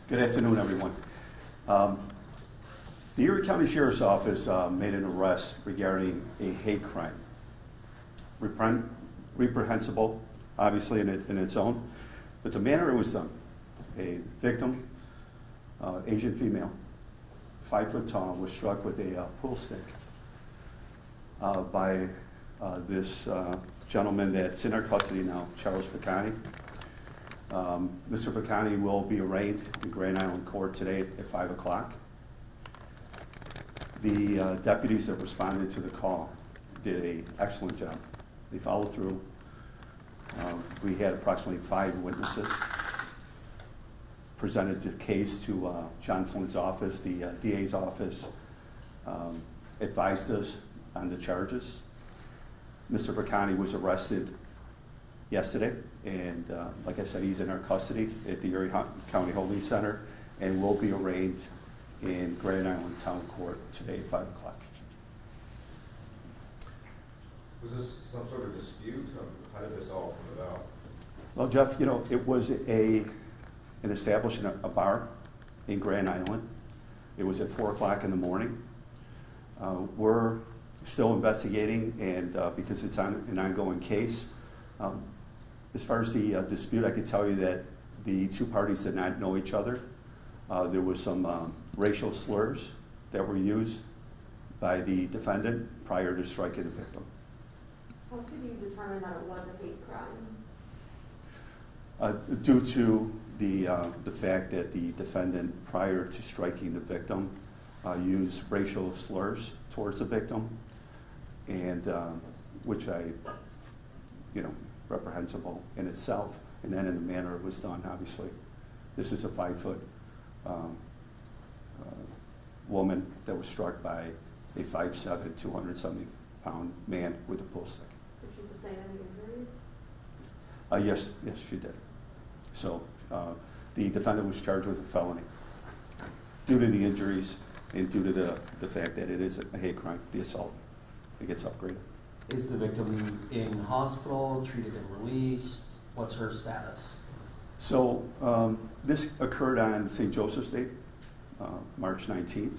Good afternoon, everyone. The Erie County Sheriff's Office made an arrest regarding a hate crime. Reprehensible, obviously, in its own, but the manner it was done. A victim, Asian female, 5 foot tall, was struck with a pool stick by this gentleman that's in our custody now, Charles Vacanti. Mr. Vacanti will be arraigned in Grand Island Court today at 5 o'clock. The deputies that responded to the call did an excellent job. They followed through. We had approximately 5 witnesses. Presented the case to John Flynn's office, the DA's office, advised us on the charges. Mr. Vacanti was arrested yesterday, and like I said, he's in our custody at the Erie County Holding Center and will be arraigned in Grand Island Town Court today at 5 o'clock. Was this some sort of dispute? How did this all come about? Well, Jeff, you know, it was an establishment, a bar in Grand Island. It was at 4 o'clock in the morning. We're still investigating, and because it's on an ongoing case. As far as the dispute, I can tell you that the two parties did not know each other. There was some racial slurs that were used by the defendant prior to striking the victim. How could you determine that it was a hate crime? Due to the fact that the defendant, prior to striking the victim, used racial slurs towards the victim, and which reprehensible in itself, and then in the manner it was done, obviously. This is a 5 foot woman that was struck by a 5'7", 270-pound man with a pool stick. Did she sustain any injuries? Yes, she did. So the defendant was charged with a felony due to the injuries and due to the fact that it is a hate crime, the assault. It gets upgraded. Is the victim in hospital, treated and released? What's her status? So this occurred on St. Joseph's Day, March 19th.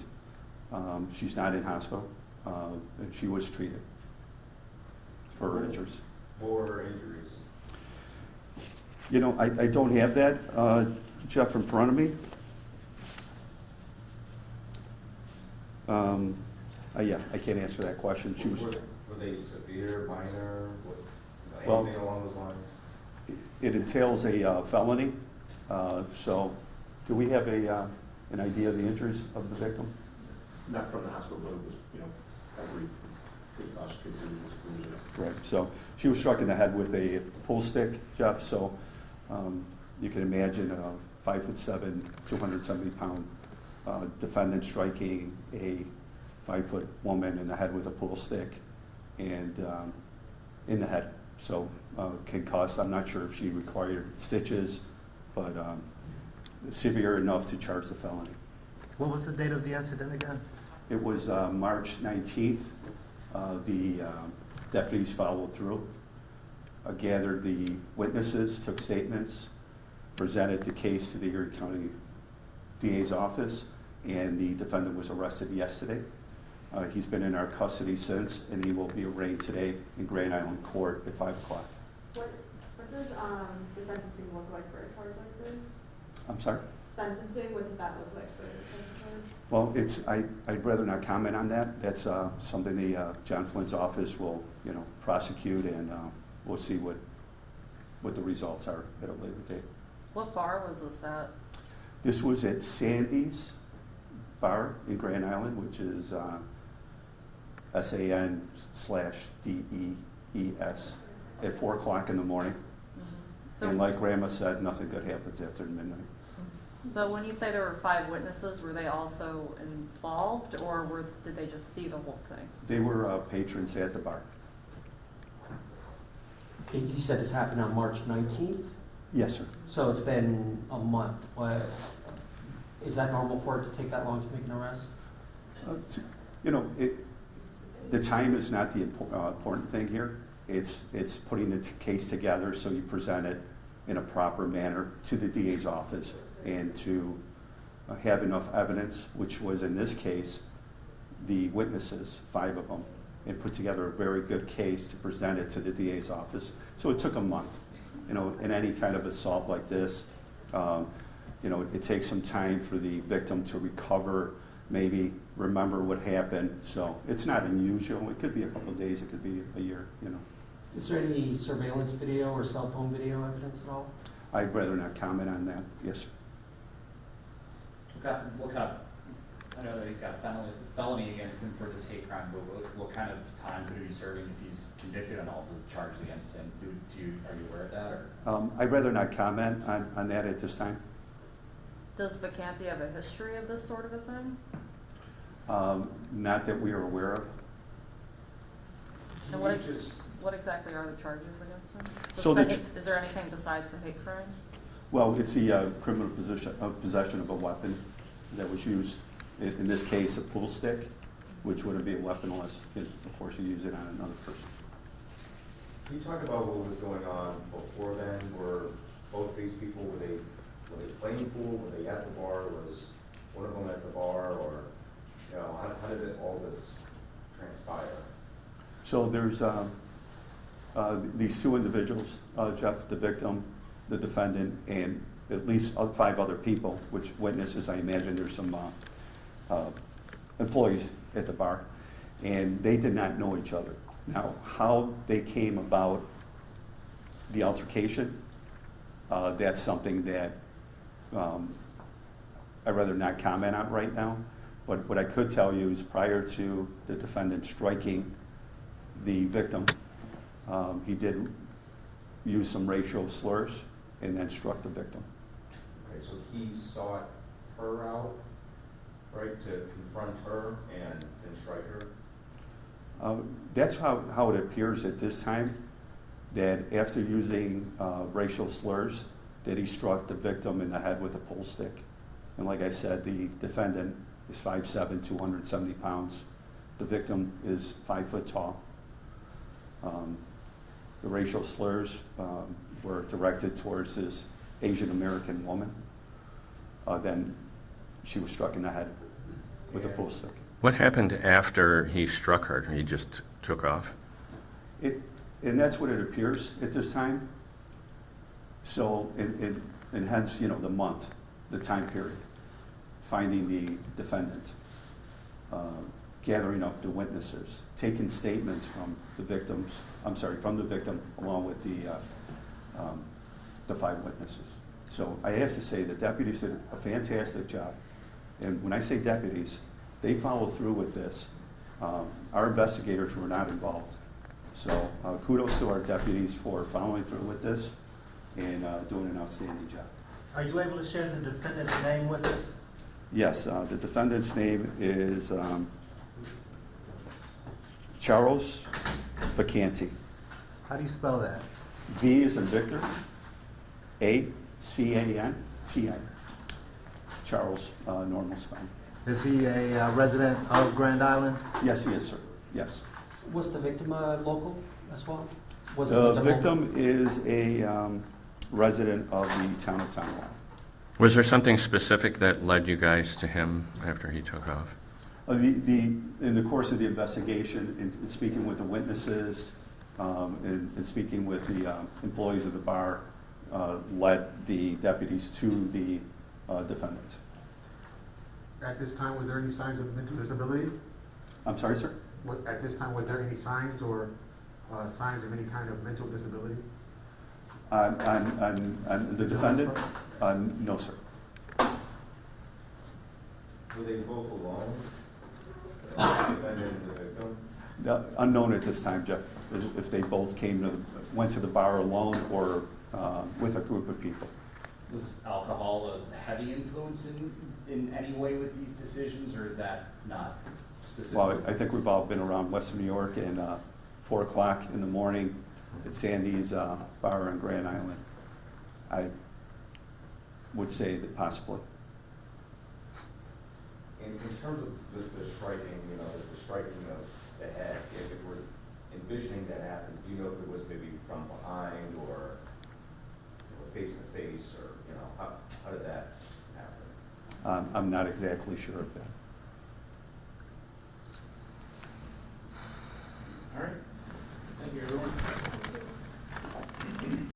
She's not in hospital, and she was treated for her injuries. What were her injuries? You know, I don't have that, Jeff, in front of me. Yeah, I can't answer that question. She was. Were they severe, minor, anything along those lines? It entails a felony. So, do we have an idea of the injuries of the victim? Not from the hospital, but it was, every prosecutor was Right. So she was struck in the head with a pool stick, Jeff. So you can imagine a 5'7", 270-pound defendant striking a 5 foot woman in the head with a pool stick, and in the head. So can cause, I'm not sure if she required stitches, but severe enough to charge the felony. What was the date of the incident again? It was March 19th. The deputies followed through, gathered the witnesses, took statements, presented the case to the Erie County DA's office, and the defendant was arrested yesterday. He's been in our custody since, and he will be arraigned today in Grand Island Court at 5 o'clock. What does the sentencing look like for a charge like this? I'm sorry? Sentencing, what does that look like for this type of charge? Well, I'd rather not comment on that. That's something the John Flynn's office will, prosecute, and we'll see what the results are at a later date. What bar was this at? This was at San-Dees Bar in Grand Island, which is SAN/DEES at 4 o'clock in the morning. So, And like Grandma said, nothing good happens after midnight. so when you say there were 5 witnesses, were they also involved, or did they just see the whole thing? They were patrons at the bar. You said this happened on March 19th? Yes, sir. So it's been a month. Is that normal for it to take that long to make an arrest? The time is not the important thing here. It's putting the case together so you present it in a proper manner to the DA's office and to have enough evidence, which was in this case, the witnesses, 5 of them, and put together a very good case to present it to the DA's office. So it took a month. You know, in any kind of assault like this, you know, it takes some time for the victim to recover, maybe remember what happened. So it's not unusual. It could be a couple of days, it could be a year, you know. Is there any surveillance video or cell phone video evidence at all? I'd rather not comment on that. Yes, sir. What kind of, I know that he's got a felony against him for this hate crime, but what kind of time could he be serving if he's convicted on all the charges against him? Are you aware of that? Or? I'd rather not comment on that at this time. Does Vacanti have a history of this sort of a thing? Not that we are aware of. And what exactly are the charges against him? So Is there anything besides the hate crime? Well, it's the criminal possession of a weapon that was used, in this case, a pool stick, which wouldn't be a weapon unless, of course, you use it on another person. Can you talk about what was going on before then? Were both these people, were they playing pool? Were they at the bar? Was one of them at the bar? Or, you know, how did all this transpire? So there's these 2 individuals, Jeff, the victim, the defendant, and at least 5 other people, which witnesses, I imagine there's some employees at the bar, and they did not know each other. Now, how they came about the altercation, that's something that I'd rather not comment on right now. But what I could tell you is prior to the defendant striking the victim, he did use some racial slurs and then struck the victim. Okay, so he sought her out, right, to confront her and then strike her? That's how it appears at this time, that after using racial slurs, that he struck the victim in the head with a pole stick. And like I said, the defendant is 5'7", 270 pounds. The victim is 5 foot tall. The racial slurs were directed towards this Asian American woman. Then she was struck in the head with a pole stick. What happened after he struck her? He just took off? And that's what it appears at this time. So, and hence, you know, the month, the time period, finding the defendant, gathering up the witnesses, taking statements from the victim along with the 5 witnesses. So I have to say the deputies did a fantastic job. And when I say deputies, they followed through with this. Our investigators were not involved. So kudos to our deputies for following through with this and doing an outstanding job. Are you able to share the defendant's name with us? Yes, the defendant's name is Charles Vacanti. How do you spell that? V is in Victor, A-C-A-N-T-I. Charles, normal spelling. Is he a resident of Grand Island? Yes, he is, sir. Yes. Was the victim local as well? Was The victim victim is a resident of the town of Tonawanda. Was there something specific that led you guys to him after he took off? In the course of the investigation, in speaking with the witnesses, and speaking with the employees of the bar, led the deputies to the defendant. At this time, was there any signs of mental disability? I'm sorry, sir? At this time, was there any signs or signs of any kind of mental disability? On the defendant? No, sir. Were they both alone? The defendant and the victim? Unknown at this time, Jeff, if they both went to the bar alone or with a group of people. Was alcohol a heavy influence in any way with these decisions, or is that not specific? Well, I think we've all been around Western New York, and 4 o'clock in the morning at San-Dees Bar on Grand Island. I would say that possibly. In terms of the striking, you know, the striking of the head, if we're envisioning that happen, do you know if it was maybe from behind or face to face, or, you know, how did that I'm not exactly sure of that.